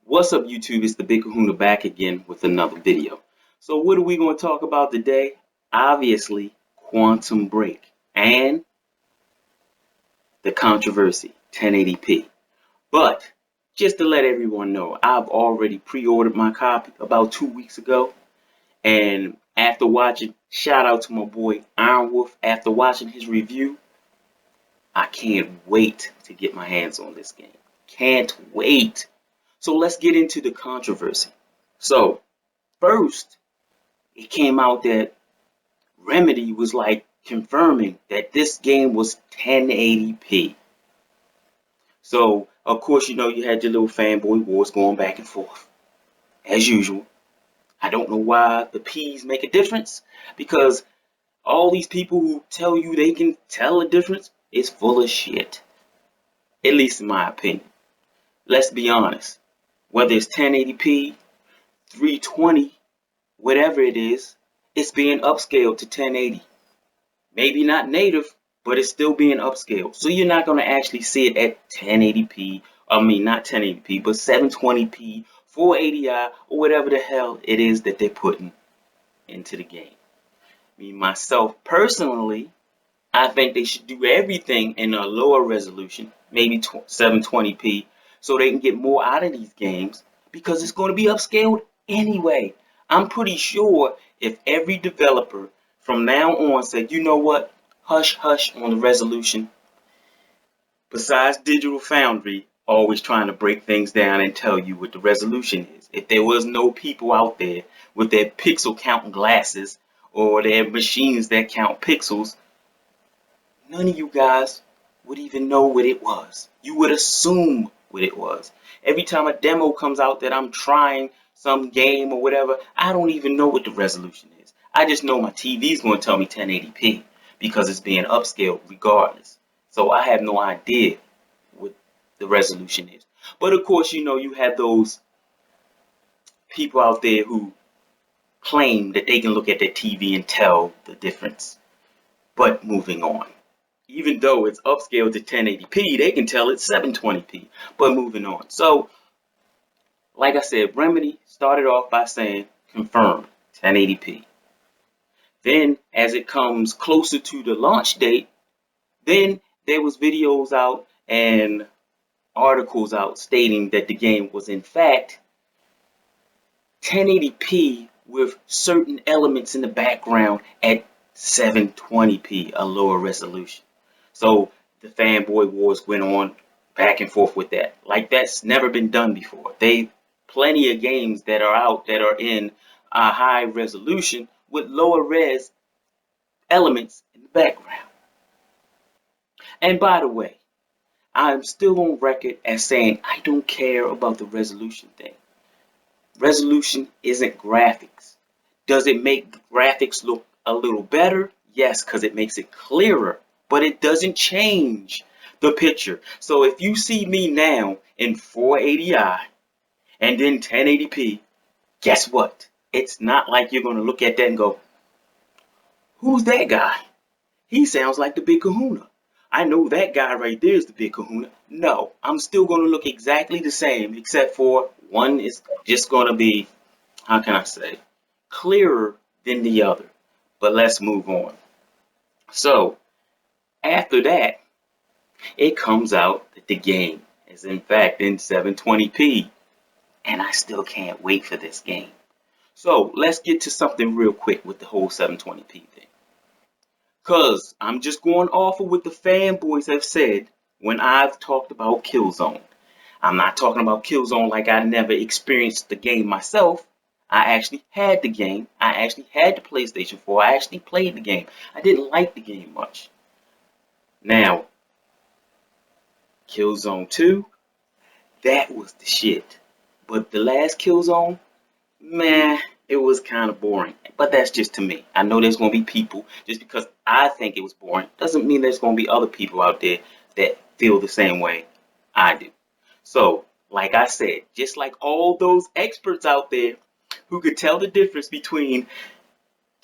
What's up, YouTube? It's the Big Kahuna back again with another video. So what are we going to talk about today? Obviously, Quantum Break and the controversy, 1080p. But just to let everyone know, I've already pre-ordered my copy about 2 weeks ago. And after watching, shout out to my boy Iron Wolf, after watching his review, I can't wait to get my hands on this game. Can't wait. So let's get into the controversy. So first, it came out that Remedy was like confirming that this game was 1080p. So of course, you had your little fanboy wars going back and forth as usual. I don't know why the P's make a difference, because all these people who tell you they can tell a difference is full of shit. At least in my opinion. Let's be honest. Whether it's 1080p, 320, whatever it is, it's being upscaled to 1080. Maybe not native, but it's still being upscaled. So you're not going to actually see it at 1080p. I mean, not 1080p, but 720p, 480i, or whatever the hell it is that they're putting into the game. Me, myself, personally, I think they should do everything in a lower resolution, maybe 720p, so they can get more out of these games, because it's going to be upscaled anyway. I'm pretty sure if every developer from now on said, you know what, hush hush on the resolution, besides Digital Foundry always trying to break things down and tell you what the resolution is. If there was no people out there with their pixel counting glasses or their machines that count pixels, none of you guys would even know what it was. You would assume what it was. Every time a demo comes out that I'm trying some game or whatever, I don't even know what the resolution is. I just know my TV is going to tell me 1080p because it's being upscaled regardless. So I have no idea what the resolution is. But of course, you have those people out there who claim that they can look at their TV and tell the difference. But moving on. Even though it's upscaled to 1080p, they can tell it's 720p. But moving on. So, like I said, Remedy started off by saying, confirmed, 1080p. Then, as it comes closer to the launch date, then there was videos out and articles out stating that the game was in fact 1080p with certain elements in the background at 720p, a lower resolution. So the fanboy wars went on back and forth with that. Like, that's never been done before. Plenty of games that are out that are in a high resolution with lower res elements in the background. And by the way, I'm still on record as saying I don't care about the resolution thing. Resolution isn't graphics. Does it make graphics look a little better? Yes, because it makes it clearer. But it doesn't change the picture. So if you see me now in 480i and then 1080p, guess what? It's not like you're going to look at that and go, who's that guy? He sounds like the Big Kahuna. I know that guy right there is the Big Kahuna. No, I'm still going to look exactly the same, except for one is just going to be, how can I say, clearer than the other. But let's move on. So, after that, it comes out that the game is in fact in 720p. And I still can't wait for this game. So, let's get to something real quick with the whole 720p thing. Because I'm just going off of what the fanboys have said when I've talked about Killzone. I'm not talking about Killzone like I never experienced the game myself. I actually had the game. I actually had the PlayStation 4. I actually played the game. I didn't like the game much. Now, Killzone 2, that was the shit. But the last Killzone, man, it was kind of boring. But that's just to me. I know there's going to be people, just because I think it was boring, doesn't mean there's going to be other people out there that feel the same way I do. So, like I said, just like all those experts out there who could tell the difference between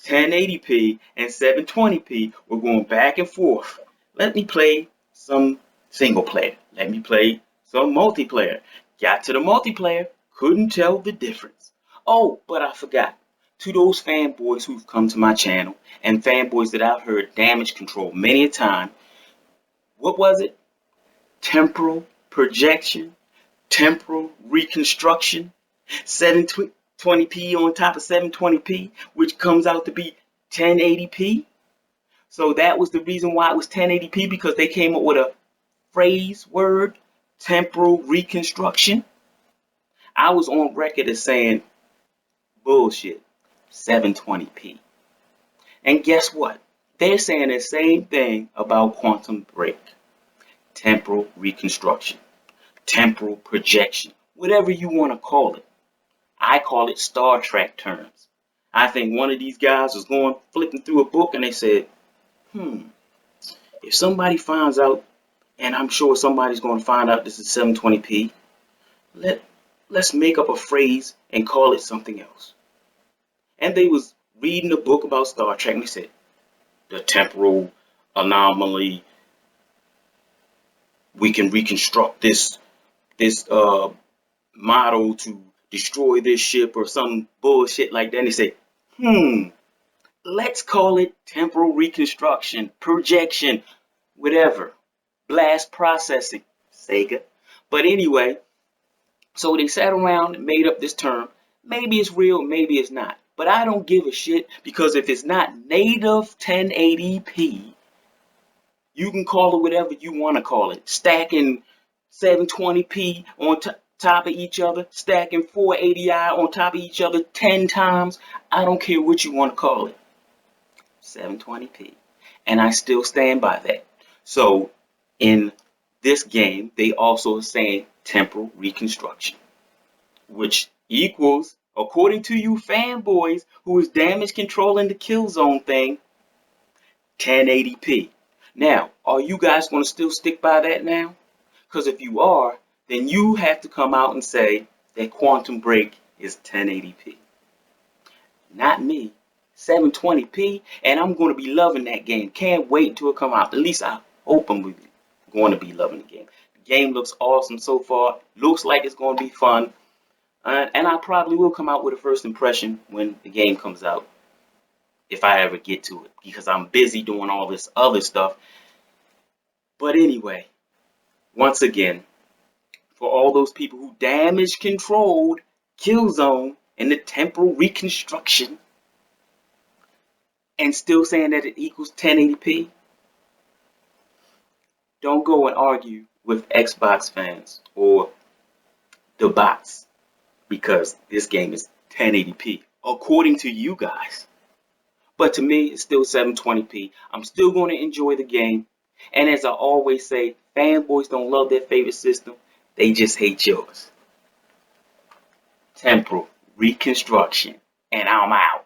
1080p and 720p, we're going back and forth. Let me play some single player. Let me play some multiplayer. Got to the multiplayer. Couldn't tell the difference. Oh, but I forgot. To those fanboys who've come to my channel and fanboys that I've heard damage control many a time, what was it? Temporal projection, temporal reconstruction, 720p on top of 720p, which comes out to be 1080p. So that was the reason why it was 1080p, because they came up with a phrase word, temporal reconstruction. I was on record as saying bullshit, 720p. And guess what? They're saying the same thing about quantum break, temporal reconstruction, temporal projection, whatever you want to call it. I call it Star Trek terms. I think one of these guys was going flipping through a book and they said, if somebody finds out, and I'm sure somebody's going to find out this is 720p, let's make up a phrase and call it something else. And they was reading a book about Star Trek and they said, the temporal anomaly, we can reconstruct this model to destroy this ship or some bullshit like that. And they say, let's call it temporal reconstruction, projection, whatever, blast processing, Sega. But anyway, so they sat around and made up this term. Maybe it's real, maybe it's not. But I don't give a shit, because if it's not native 1080p, you can call it whatever you want to call it. Stacking 720p on top of each other, stacking 480i on top of each other 10 times. I don't care what you want to call it. 720p. And I still stand by that. So in this game, they also are saying temporal reconstruction, which equals, according to you fanboys who is damage controlling the kill zone thing, 1080p. Now, are you guys going to still stick by that now? Because if you are, then you have to come out and say that Quantum Break is 1080p. Not me. 720p, and I'm going to be loving that game. Can't wait until it come out. At least I hope I'm going to be loving the game. The game looks awesome so far. Looks like it's going to be fun. And I probably will come out with a first impression when the game comes out, if I ever get to it, because I'm busy doing all this other stuff. But anyway, once again, for all those people who damage controlled Killzone and the temporal reconstruction and still saying that it equals 1080p, don't go and argue with Xbox fans or the bots, because this game is 1080p according to you guys. But to me, it's still 720p. I'm still going to enjoy the game. And as I always say, fanboys don't love their favorite system. They just hate yours. Temporal reconstruction. And I'm out.